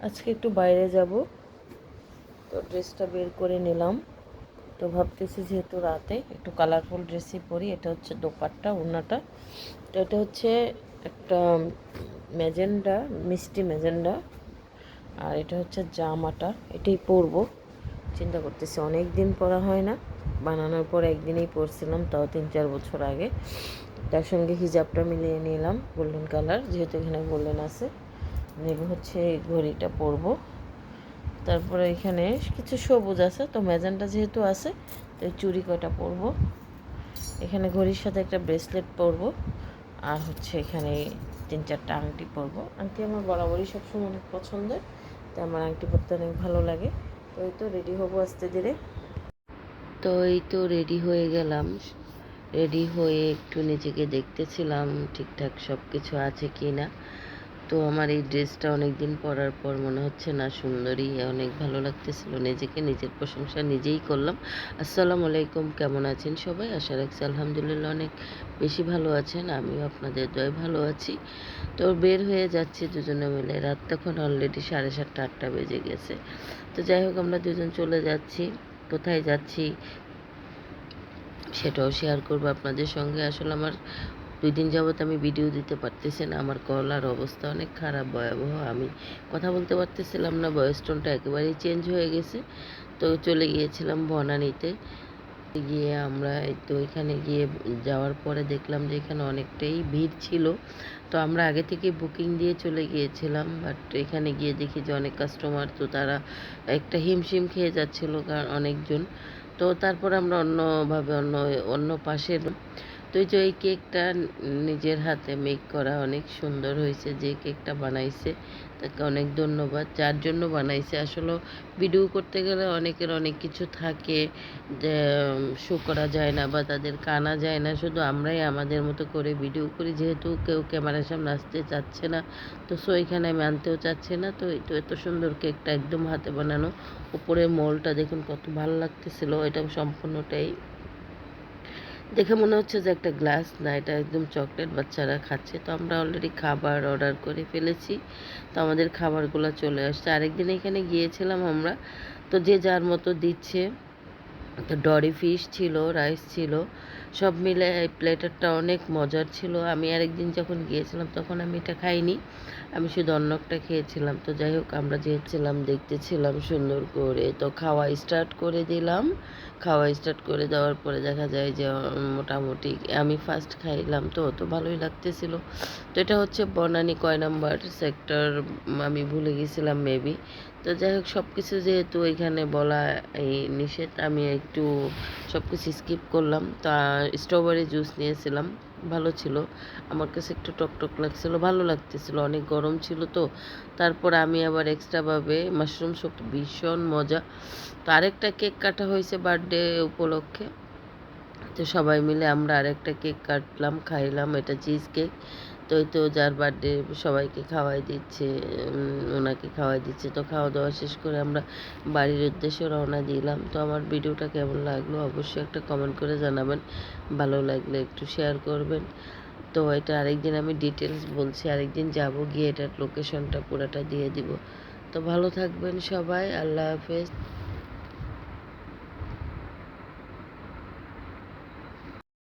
আজকে একটু বাইরে যাব, তো ড্রেসটা বের করে নিলাম। তো ভাবতেছি যেহেতু রাতে একটু কালারফুল ড্রেসই পরি। এটা হচ্ছে দোপাট্টা, ওড়নাটা। তো এটা হচ্ছে একটা ম্যাজেন্ডা, মিষ্টি ম্যাজেন্ডা। আর এটা হচ্ছে জামাটা, এটাই পরবো। চিন্তা করতেছি, অনেক দিন পরা হয় না। বানানোর পর একদিনেই পরছিলাম, তাও 3-4 বছর আগে। তার সঙ্গে হিজাবটা মিলিয়ে নিলাম গোল্ডেন কালার, যেহেতু এখানে গোল্ডেন আছে। নেব হচ্ছে এই ঘড়িটা পরবো। তারপরে এখানে কিছু সবুজ আছে, তো ম্যাজেন্টা যেহেতু আছে তো এই চুড়ি কয়টা পরবো। এখানে ঘড়ির সাথে একটা ব্রেসলেট পরবো। আর হচ্ছে এখানে 3-4টা আংটি পরবো। আংটি আমার বরাবরই সবসময় অনেক পছন্দের, তো আমার আংটি পরতে অনেক ভালো লাগে। তো এই তো রেডি হবো আস্তে ধীরে। তো এই তো রেডি হয়ে গেলাম। রেডি হয়ে একটু নিজেকে দেখতেছিলাম ঠিকঠাক সব কিছু আছে কি না। তো আমার এই ড্রেসটা অনেক দিন পরার পর মনে হচ্ছে না সুন্দরী, অনেক ভালো লাগতেছিল নিজেকে। নিজের প্রশংসা নিজেই করলাম। আসসালামু আলাইকুম, কেমন আছেন সবাই? আশা রাখছি আলহামদুলিল্লাহ অনেক বেশি ভালো আছেন। আমিও আপনাদের দয়ায় ভালো আছি। তো বের হয়ে যাচ্ছি দুজনে মিলে। রাত তখন অলরেডি 7:30-8টা বেজে গেছে। তো যাই হোক, আমরা দুজন চলে যাচ্ছি। কোথায় যাচ্ছি সেটাও শেয়ার করবো আপনাদের সঙ্গে। আসলে আমার 2 দিন যাবৎ আমি ভিডিও দিতে পারতেছি না। আমার গলার অবস্থা অনেক খারাপ, ভয়াবহ। আমি কথা বলতে পারতেছিলাম না, ভয়েস টোনটা একেবারেই চেঞ্জ হয়ে গেছে। তো চলে গিয়েছিলাম বনানীতে। গিয়ে আমরা তো এখানে গিয়ে যাওয়ার পরে দেখলাম যে এখানে অনেকটাই ভিড় ছিল। তো আমরা আগে থেকে বুকিং দিয়ে চলে গিয়েছিলাম, বাট এখানে গিয়ে দেখি যে অনেক কাস্টমার, তো তারা একটা হিমশিম খেয়ে যাচ্ছিল কারণ অনেকজন। তো তারপর আমরা অন্যভাবে অন্য অন্য পাশের, তো এই যে এই কেকটা নিজের হাতে মেক করা, অনেক সুন্দর হয়েছে। যে কেকটা বানাইছে তাকে অনেক ধন্যবাদ। যার জন্য বানাইছে, আসলে ভিডিও করতে গেলে অনেকের অনেক কিছু থাকে যে শো করা যায় না বা তাদের কানা যায় না। শুধু আমরাই আমাদের মতো করে ভিডিও করি, যেহেতু কেউ ক্যামেরার সামনে আসতে চাচ্ছে না। তো সো এখানে আমি আনতেও চাচ্ছি না। তো এই তো এত সুন্দর কেকটা একদম হাতে বানানো। উপরের মোলটা দেখুন কত ভালো লাগতেছিল। এটা সম্পূর্ণটাই দেখে মনে হচ্ছে যে একটা গ্লাস না, এটা একদম চকলেট, বাচ্চারা খাচ্ছে। তো আমরা অলরেডি খাবার অর্ডার করে ফেলেছি। তো আমাদের খাবারগুলো চলে আসছে। আরেকদিন এখানে গিয়েছিলাম আমরা, তো যে যার মতো দিচ্ছে। তো ডরি ফিশ ছিল, রাইস ছিল, সব মিলে এই প্লেটারটা অনেক মজার ছিল। আমি আরেকদিন যখন গিয়েছিলাম তখন আমি এটা খাইনি, আমি শুধু অন্যটা খেয়েছিলাম। তো যাই হোক, আমরা যেহেছিলাম দেখতেছিলাম সুন্দর করে, তো খাওয়া স্টার্ট করে দিলাম। খাওয়া স্টার্ট করে দেওয়ার পরে দেখা যায় যে মোটামুটি আমি ফার্স্ট খাইলাম, তো তো ভালোই লাগতেছিল। তো এটা হচ্ছে বনানী কয় নাম্বার সেক্টর আমি ভুলে গেছিলাম মেবি। তো যাই হোক, সব কিছু যেহেতু এখানে বলা এই নিষেধ, আমি একটু সব কিছু স্কিপ করলাম। তা স্ট্রবেরি জুস নিয়েছিলাম, ভালো ছিল। আমার কাছে একটু টকটক লাগছিল, ভালো লাগতেছিল, অনেক গরম ছিল তো। তারপর আমি আবার এক্সট্রাভাবে মাশরুম স্যুপ, ভীষণ মজা। তো আরেকটা কেক কাটা হয়েছে বার্থডে উপলক্ষে। তো সবাই মিলে আমরা আরেকটা কেক কাটলাম, খাইলাম। এটা চিজ কেক। তো এই তো যার বার্থডে সবাইকে খাওয়াই দিচ্ছে, ওনাকে খাওয়াই দিচ্ছে। তো খাওয়া দাওয়া শেষ করে আমরা বাড়ির উদ্দেশ্যে রওনা দিলাম। তো আমার ভিডিওটা কেমন লাগলো অবশ্যই একটা কমেন্ট করে জানাবেন। ভালো লাগলে একটু শেয়ার করবেন। তো এটা আরেকদিন আমি ডিটেলস বলছি, আরেকদিন যাব, গিয়ে এটার লোকেশনটা পুরোটা দিয়ে দিব। তো ভালো থাকবেন সবাই, আল্লাহ হাফেজ।